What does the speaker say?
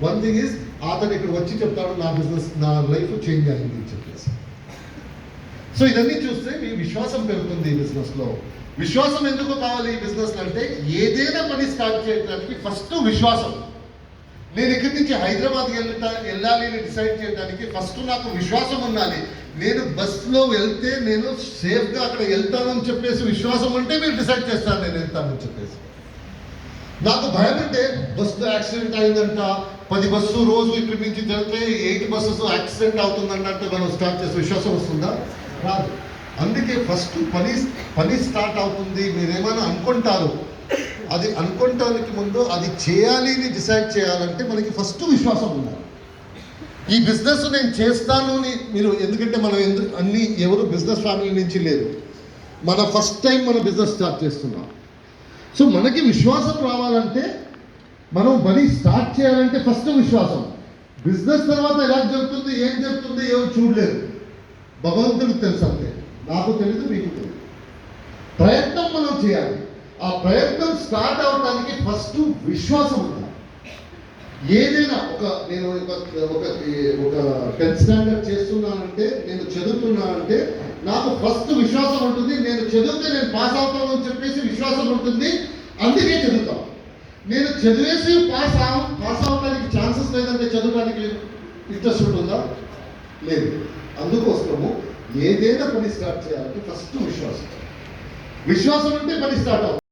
One thing is అతను ఇక్కడ వచ్చి చెప్తాడు నా బిజినెస్ నా లైఫ్ చేంజ్ అయింది అని చెప్పేసి. సో ఇదన్నీ చూస్తే మీ విశ్వాసం పెరుగుతుంది ఈ బిజినెస్లో. విశ్వాసం ఎందుకు కావాలి ఈ బిజినెస్ అంటే ఏదైనా పని స్టార్ట్ చేయడానికి ఫస్ట్ విశ్వాసం. నేను ఇక్కడి నుంచి హైదరాబాద్కి వెళ్ళాలి అని డిసైడ్ చేయడానికి ఫస్ట్ నాకు విశ్వాసం ఉండాలి. నేను బస్సులో వెళ్తే నేను సేఫ్గా అక్కడ వెళ్తానని చెప్పేసి విశ్వాసం ఉంటే మీరు డిసైడ్ చేస్తాను నేను వెళ్తానని చెప్పేసి. నాకు భయం అంటే బస్సు యాక్సిడెంట్ అయిందంట, 10 బస్సు రోజు ఇక్కడి నుంచి జరిగితే 8 బస్సెస్ యాక్సిడెంట్ అవుతుందంటే మనం స్టార్ట్ చేసే విశ్వాసం వస్తుందా? రాదు. అందుకే ఫస్ట్ పని స్టార్ట్ అవుతుంది. మీరేమైనా అనుకుంటారు, అది అనుకోవటానికి ముందు అది చేయాలి అని డిసైడ్ చేయాలంటే మనకి ఫస్ట్ విశ్వాసం ఉండాలి. ఈ బిజినెస్ నేను చేస్తాను అని మీరు, ఎందుకంటే మనం ఎవరు బిజినెస్ ఫ్యామిలీ నుంచి లేరు, మన ఫస్ట్ టైం మన బిజినెస్ స్టార్ట్ చేస్తున్నాం. సో మనకి విశ్వాసం రావాలంటే మనం పని స్టార్ట్ చేయాలంటే ఫస్ట్ విశ్వాసం. బిజినెస్ తర్వాత ఎలా జరుగుతుంది ఏం జరుగుతుంది ఏమో చూడలేదు, భగవంతుడికి తెలుసు అంతే. నాకు తెలియదు, మీకు తెలియదు. ప్రయత్నం మనం చేయాలి. ఆ ప్రయత్నం స్టార్ట్ అవడానికి ఫస్ట్ విశ్వాసం ఉండాలి. ఏదైనా నేను ఒక 10th స్టాండర్డ్ చేస్తున్నానంటే, నేను చదువుతున్నానంటే నాకు ఫస్ట్ విశ్వాసం ఉంటుంది. నేను చదివితే నేను పాస్ అవుతాను అని చెప్పేసి విశ్వాసం ఉంటుంది. అందుకే చదువుతాం. నేను చదివేసి పాస్ అవడానికి ఛాన్సెస్ లేదంటే చదవడానికి ఇంట్రెస్ట్ ఉంటుందా? లేదు. అందుకోసము ఏదైనా పని స్టార్ట్ చేయాలంటే ఫస్ట్ విశ్వాసం. విశ్వాసం ఉంటే పని స్టార్ట్ అవుతుంది.